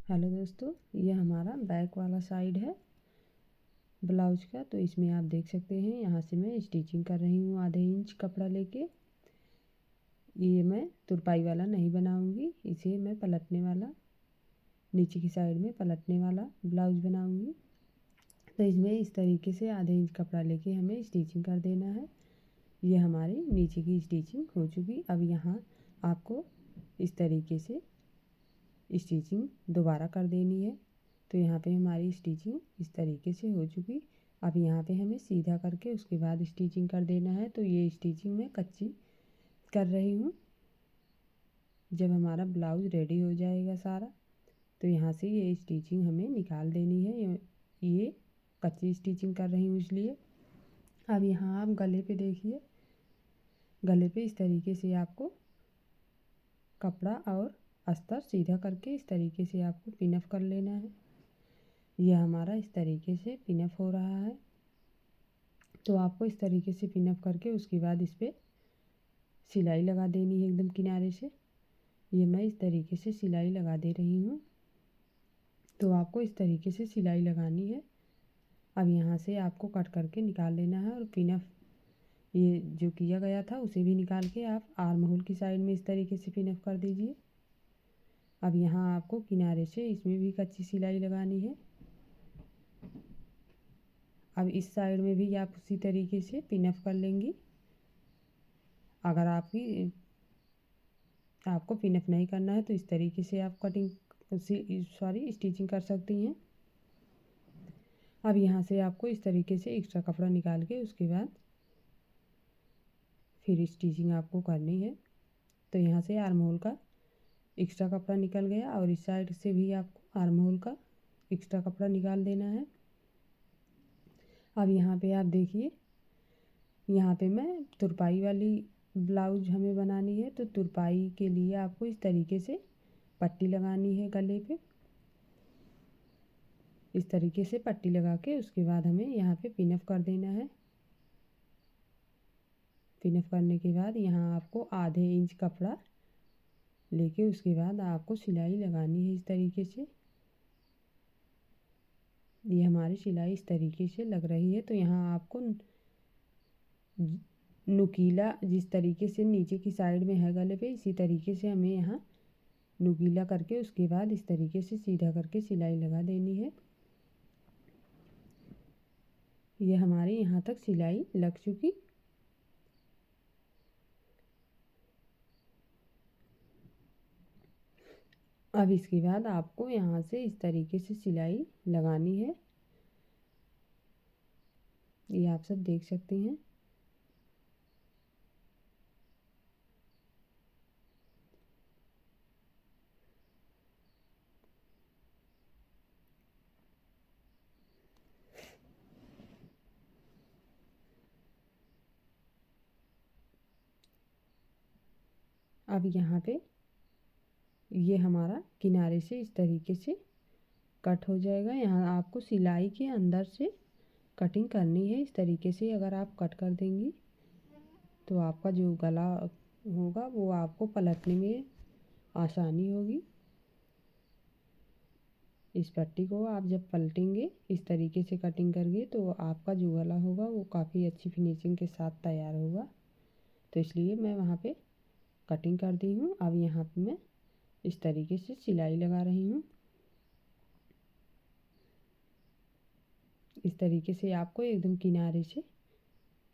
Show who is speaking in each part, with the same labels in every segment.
Speaker 1: Hello दोस्तों, ये हमारा बैक वाला साइड है ब्लाउज का। तो इसमें आप देख सकते हैं यहाँ से मैं स्टिचिंग कर रही हूँ आधे इंच कपड़ा लेके। ये मैं तुरपाई वाला नहीं बनाऊंगी, इसे मैं पलटने वाला, नीचे की साइड में पलटने वाला ब्लाउज बनाऊंगी। तो इसमें इस तरीके से आधे इंच कपड़ा लेके हमें स्टिचिंग कर देना है। ये हमारी नीचे की स्टिचिंग हो चुकी। अब यहाँ आपको इस तरीके से स्टिचिंग दोबारा कर देनी है। तो यहाँ पे हमारी स्टिचिंग इस तरीके से हो चुकी। अब यहाँ पे हमें सीधा करके उसके बाद स्टिचिंग कर देना है। तो ये स्टिचिंग मैं कच्ची कर रही हूँ। जब हमारा ब्लाउज रेडी हो जाएगा सारा, तो यहाँ से ये स्टिचिंग हमें निकाल देनी है। ये कच्ची स्टिचिंग कर रही हूँ इसलिए। अब यहाँ आप गले पे देखिए, गले पे इस तरीके से आपको कपड़ा और अस्तर सीधा करके इस तरीके से आपको पिनअप कर लेना है। यह हमारा इस तरीके से पिनअप हो रहा है। तो आपको इस तरीके से पिनअप करके उसके बाद इस पर सिलाई लगा देनी है एकदम किनारे से। ये मैं इस तरीके से सिलाई लगा दे रही हूँ। तो आपको इस तरीके से सिलाई लगानी है। अब यहाँ से आपको कट करके निकाल लेना है और पिनअप ये जो किया गया था उसे भी निकाल के आप आर्म होल की साइड में इस तरीके से पिनअप कर दीजिए। अब यहाँ आपको किनारे से इसमें भी कच्ची सिलाई लगानी है। अब इस साइड में भी आप उसी तरीके से पिनअप कर लेंगी। अगर आपको पिनअप नहीं करना है तो इस तरीके से आप स्टिचिंग कर सकती हैं। अब यहाँ से आपको इस तरीके से एक्स्ट्रा कपड़ा निकाल के उसके बाद फिर स्टिचिंग आपको करनी है। तो यहाँ से आर्म होल का एक्स्ट्रा कपड़ा निकल गया और इस साइड से भी आपको आर्म होल का एक्स्ट्रा कपड़ा निकाल देना है। अब यहाँ पे आप देखिए, यहाँ पे मैं तुरपाई वाली ब्लाउज हमें बनानी है। तो तुरपाई के लिए आपको इस तरीके से पट्टी लगानी है गले पे। इस तरीके से पट्टी लगा के उसके बाद हमें यहाँ पे पिनअप कर देना है। पिनअप करने के बाद यहाँ आपको आधे इंच कपड़ा लेके उसके बाद आपको सिलाई लगानी है इस तरीके से। ये हमारी सिलाई इस तरीके से लग रही है। तो यहाँ आपको नुकीला जिस तरीके से नीचे की साइड में है गले पे, इसी तरीके से हमें यहाँ नुकीला करके उसके बाद इस तरीके से सीधा करके सिलाई लगा देनी है। ये हमारी यहाँ तक सिलाई लग चुकी। अब इसके बाद आपको यहाँ से इस तरीके से सिलाई लगानी है। ये आप सब देख सकते हैं। अब यहाँ पे ये हमारा किनारे से इस तरीके से कट हो जाएगा। यहाँ आपको सिलाई के अंदर से कटिंग करनी है इस तरीके से। अगर आप कट कर देंगी तो आपका जो गला होगा वो आपको पलटने में आसानी होगी। इस पट्टी को आप जब पलटेंगे इस तरीके से कटिंग करके तो आपका जो गला होगा वो काफ़ी अच्छी फिनिशिंग के साथ तैयार होगा। तो इसलिए मैं वहाँ पे कटिंग कर दी हूँ। अब यहाँ पे मैं इस तरीके से सिलाई लगा रही हूँ। इस तरीके से आपको एकदम किनारे से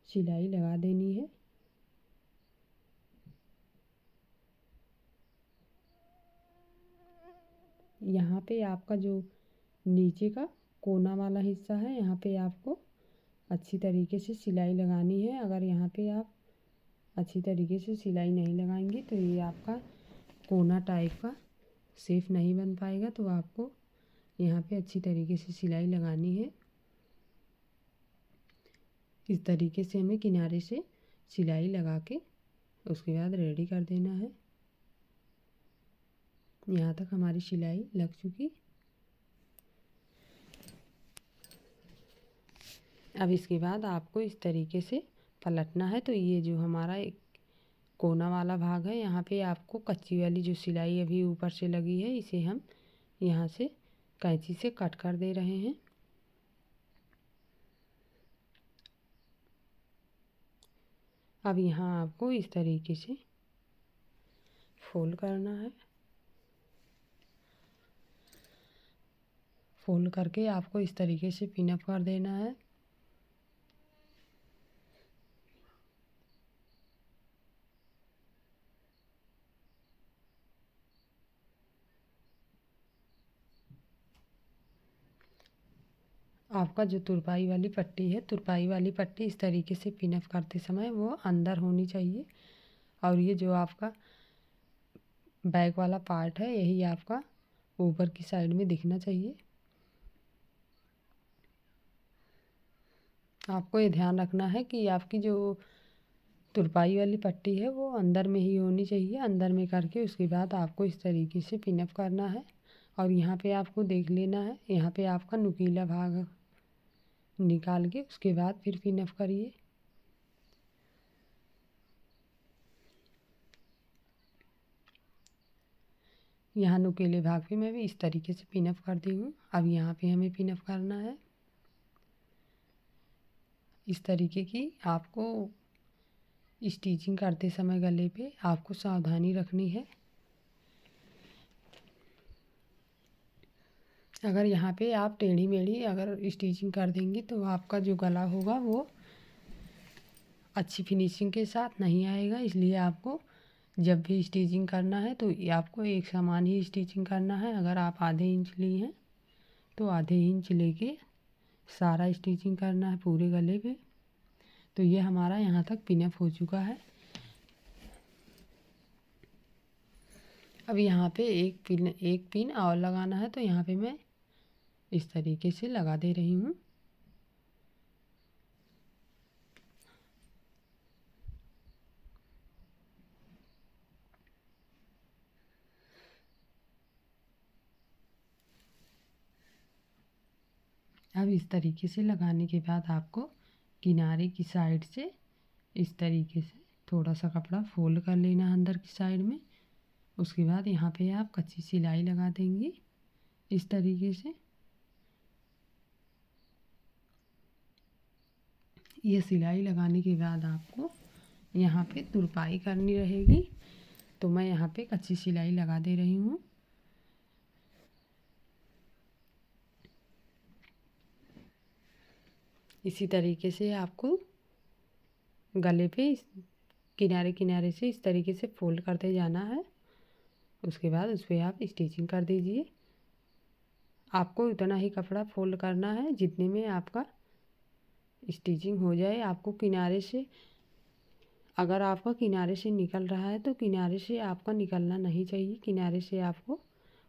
Speaker 1: सिलाई लगा देनी है। यहाँ पे आपका जो नीचे का कोना वाला हिस्सा है, यहाँ पे आपको अच्छी तरीके से सिलाई लगानी है। अगर यहाँ पे आप अच्छी तरीके से सिलाई नहीं लगाएंगे तो ये आपका कोना टाइप का शेप नहीं बन पाएगा। तो आपको यहाँ पे अच्छी तरीके से सिलाई लगानी है। इस तरीके से हमें किनारे से सिलाई लगा के उसके बाद रेडी कर देना है। यहाँ तक हमारी सिलाई लग चुकी। अब इसके बाद आपको इस तरीके से पलटना है। तो ये जो हमारा एक कोना वाला भाग है, यहाँ पे आपको कच्ची वाली जो सिलाई अभी ऊपर से लगी है इसे हम यहाँ से कैंची से कट कर दे रहे हैं। अब यहाँ आपको इस तरीके से फोल्ड करना है। फोल्ड करके आपको इस तरीके से पिन अप कर देना है। आपका जो तुरपाई वाली पट्टी है, तुरपाई वाली पट्टी इस तरीके से पिन अप करते समय वो अंदर होनी चाहिए। और ये जो आपका बैक वाला पार्ट है यही आपका ऊपर की साइड में दिखना चाहिए। आपको ये ध्यान रखना है कि आपकी जो तुरपाई वाली पट्टी है वो अंदर में ही होनी चाहिए। अंदर में करके उसके बाद आपको इस तरीके से पिन अप करना है। और यहाँ पे आपको देख लेना है, यहाँ पे आपका नुकीला भाग निकाल के उसके बाद फिर पिन अप करिए। यहाँ नुकीले भाग पे मैं भी इस तरीके से पिन अप कर दी हूँ। अब यहाँ पे हमें पिन अप करना है। इस तरीके की आपको स्टिचिंग करते समय गले पे आपको सावधानी रखनी है। अगर यहाँ पे आप टेढ़ी मेढ़ी अगर स्टिचिंग कर देंगी तो आपका जो गला होगा वो अच्छी फिनिशिंग के साथ नहीं आएगा। इसलिए आपको जब भी स्टिचिंग करना है तो आपको एक समान ही स्टिचिंग करना है। अगर आप आधे इंच ली हैं तो आधे इंच लेके सारा स्टिचिंग करना है पूरे गले पे। तो ये हमारा यहाँ तक पिन अप हो चुका है। अब यहाँ पे एक पिन और लगाना है, तो यहाँ पे मैं इस तरीके से लगा दे रही हूँ। अब इस तरीके से लगाने के बाद आपको किनारे की साइड से इस तरीके से थोड़ा सा कपड़ा फोल्ड कर लेना अंदर की साइड में। उसके बाद यहाँ पे आप कच्ची सिलाई लगा देंगी इस तरीके से। ये सिलाई लगाने के बाद आपको यहाँ पे तुरपाई करनी रहेगी, तो मैं यहाँ पे कच्ची सिलाई लगा दे रही हूँ। इसी तरीके से आपको गले पे किनारे किनारे से इस तरीके से फोल्ड करते जाना है। उसके बाद उस पर आप स्टिचिंग कर दीजिए। आपको उतना ही कपड़ा फोल्ड करना है जितने में आपका स्टिचिंग हो जाए। आपको किनारे से अगर आपका किनारे से निकल रहा है तो किनारे से आपका निकलना नहीं चाहिए। किनारे से आपको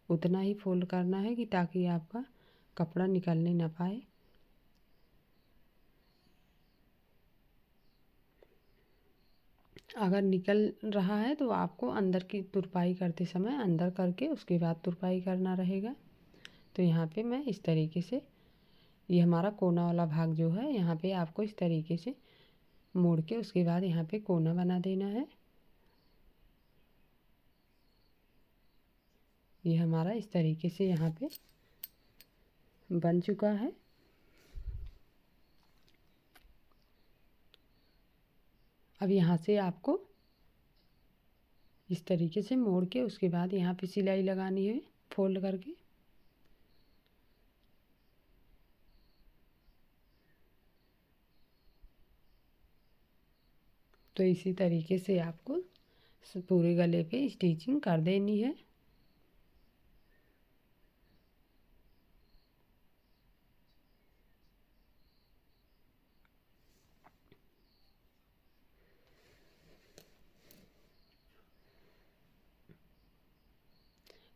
Speaker 1: उतना ही फोल्ड करना है कि ताकि आपका कपड़ा निकलने ना पाए। अगर निकल रहा है तो आपको अंदर की तुरपाई करते समय अंदर करके उसके बाद तुरपाई करना रहेगा। तो यहाँ पे मैं इस तरीके से ये हमारा कोना वाला भाग जो है यहाँ पे आपको इस तरीके से मोड़ के उसके बाद यहाँ पे कोना बना देना है। ये हमारा इस तरीके से यहाँ पे बन चुका है। अब यहाँ से आपको इस तरीके से मोड़ के उसके बाद यहाँ पे सिलाई लगानी है फोल्ड करके। तो इसी तरीके से आपको पूरे गले पे स्टिचिंग कर देनी है।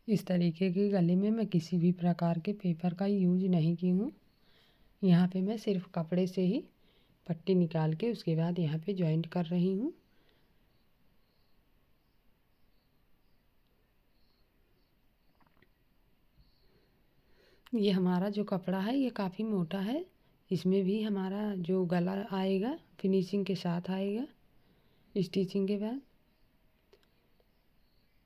Speaker 1: इस तरीके के गले में मैं किसी भी प्रकार के पेपर का यूज नहीं की हूँ। यहाँ पे मैं सिर्फ कपड़े से ही पट्टी निकाल के उसके बाद यहाँ पे जॉइंट कर रही हूँ। ये हमारा जो कपड़ा है ये काफ़ी मोटा है। इसमें भी हमारा जो गला आएगा फिनिशिंग के साथ आएगा स्टिचिंग के बाद।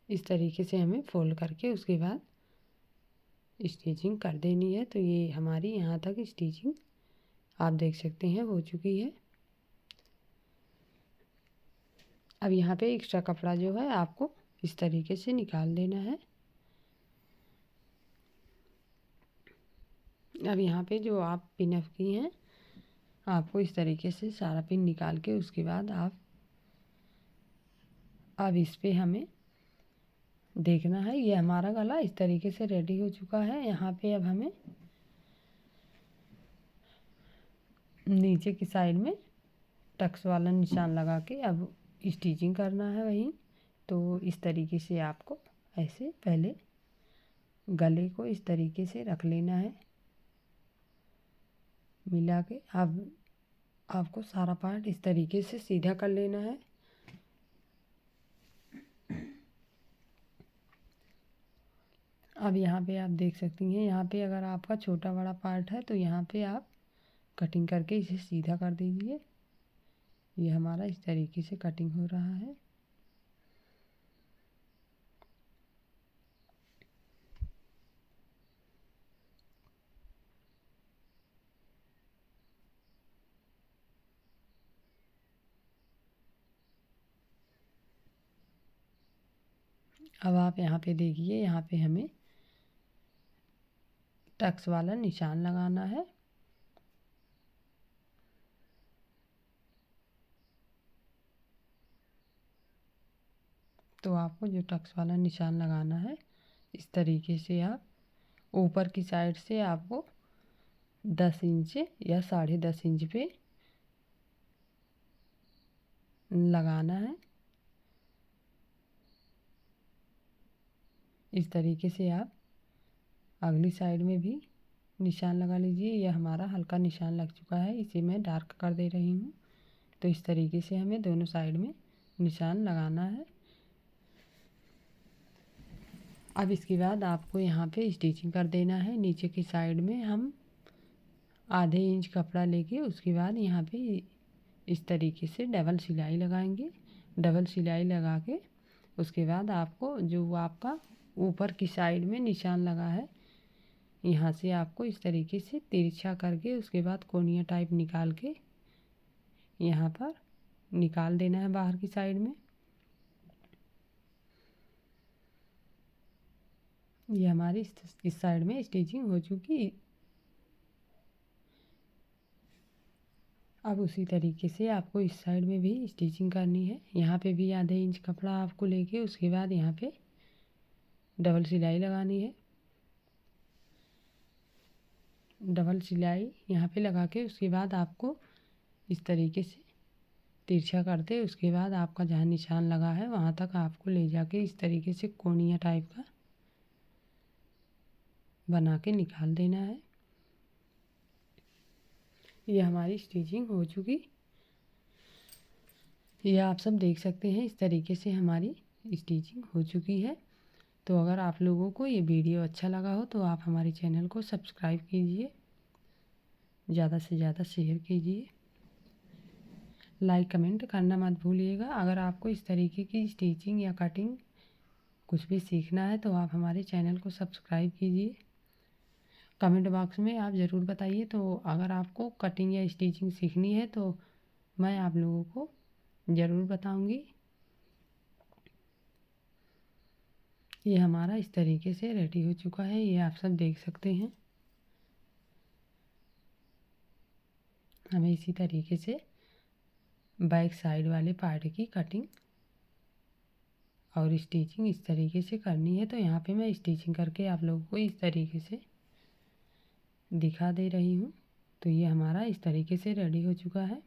Speaker 1: इस तरीके से हमें फोल्ड करके उसके बाद स्टिचिंग कर देनी है। तो ये हमारी यहाँ तक स्टिचिंग आप देख सकते हैं हो चुकी है। अब यहाँ पे एक्स्ट्रा कपड़ा जो है आपको इस तरीके से निकाल देना है। अब यहाँ पे जो आप पिन अप की हैं आपको इस तरीके से सारा पिन निकाल के उसके बाद अब इस पे हमें देखना है। ये हमारा गला इस तरीके से रेडी हो चुका है। यहाँ पे अब हमें नीचे की साइड में टक्स वाला निशान लगा के अब स्टिचिंग करना है वहीं। तो इस तरीके से आपको ऐसे पहले गले को इस तरीके से रख लेना है मिला के। अब आपको सारा पार्ट इस तरीके से सीधा कर लेना है। अब यहाँ पे आप देख सकती हैं, यहाँ पे अगर आपका छोटा बड़ा पार्ट है तो यहाँ पे आप कटिंग करके इसे सीधा कर दीजिए। ये हमारा इस तरीके से कटिंग हो रहा है। अब आप यहाँ पे देखिए, यहाँ पे हमें टक्स वाला निशान लगाना है। तो आपको जो टक्स वाला निशान लगाना है इस तरीके से आप ऊपर की साइड से आपको 10 इंच या 10.5 इंच पे लगाना है। इस तरीके से आप अगली साइड में भी निशान लगा लीजिए। यह हमारा हल्का निशान लग चुका है, इसे मैं डार्क कर दे रही हूँ। तो इस तरीके से हमें दोनों साइड में निशान लगाना है। अब इसके बाद आपको यहाँ पे स्टिचिंग कर देना है। नीचे की साइड में हम आधे इंच कपड़ा लेके उसके बाद यहाँ पे इस तरीके से डबल सिलाई लगाएंगे। डबल सिलाई लगा के उसके बाद आपको जो आपका ऊपर की साइड में निशान लगा है यहाँ से आपको इस तरीके से तिरछा करके उसके बाद कोनिया टाइप निकाल के यहाँ पर निकाल देना है बाहर की साइड में। ये हमारी इस साइड में स्टिचिंग हो चुकी। अब उसी तरीके से आपको इस साइड में भी स्टिचिंग करनी है। यहाँ पे भी आधे इंच कपड़ा आपको लेके उसके बाद यहाँ पे डबल सिलाई लगानी है। डबल सिलाई यहाँ पे लगा के उसके बाद आपको इस तरीके से तिरछा करते उसके बाद आपका जहाँ निशान लगा है वहाँ तक आपको ले जाके इस तरीके से कोनिया टाइप का बना के निकाल देना है। ये हमारी स्टिचिंग हो चुकी। ये आप सब देख सकते हैं, इस तरीके से हमारी स्टिचिंग हो चुकी है। तो अगर आप लोगों को ये वीडियो अच्छा लगा हो तो आप हमारे चैनल को सब्सक्राइब कीजिए, ज़्यादा से ज़्यादा शेयर कीजिए, लाइक कमेंट करना मत भूलिएगा। अगर आपको इस तरीके की स्टिचिंग या कटिंग कुछ भी सीखना है तो आप हमारे चैनल को सब्सक्राइब कीजिए। कमेंट बॉक्स में आप ज़रूर बताइए। तो अगर आपको कटिंग या स्टिचिंग सीखनी है तो मैं आप लोगों को ज़रूर बताऊंगी। ये हमारा इस तरीके से रेडी हो चुका है, ये आप सब देख सकते हैं। हमें इसी तरीके से बैक साइड वाले पार्ट की कटिंग और स्टिचिंग इस तरीके से करनी है। तो यहाँ पे मैं स्टिचिंग करके आप लोगों को इस तरीके से दिखा दे रही हूँ। तो ये हमारा इस तरीके से रेडी हो चुका है।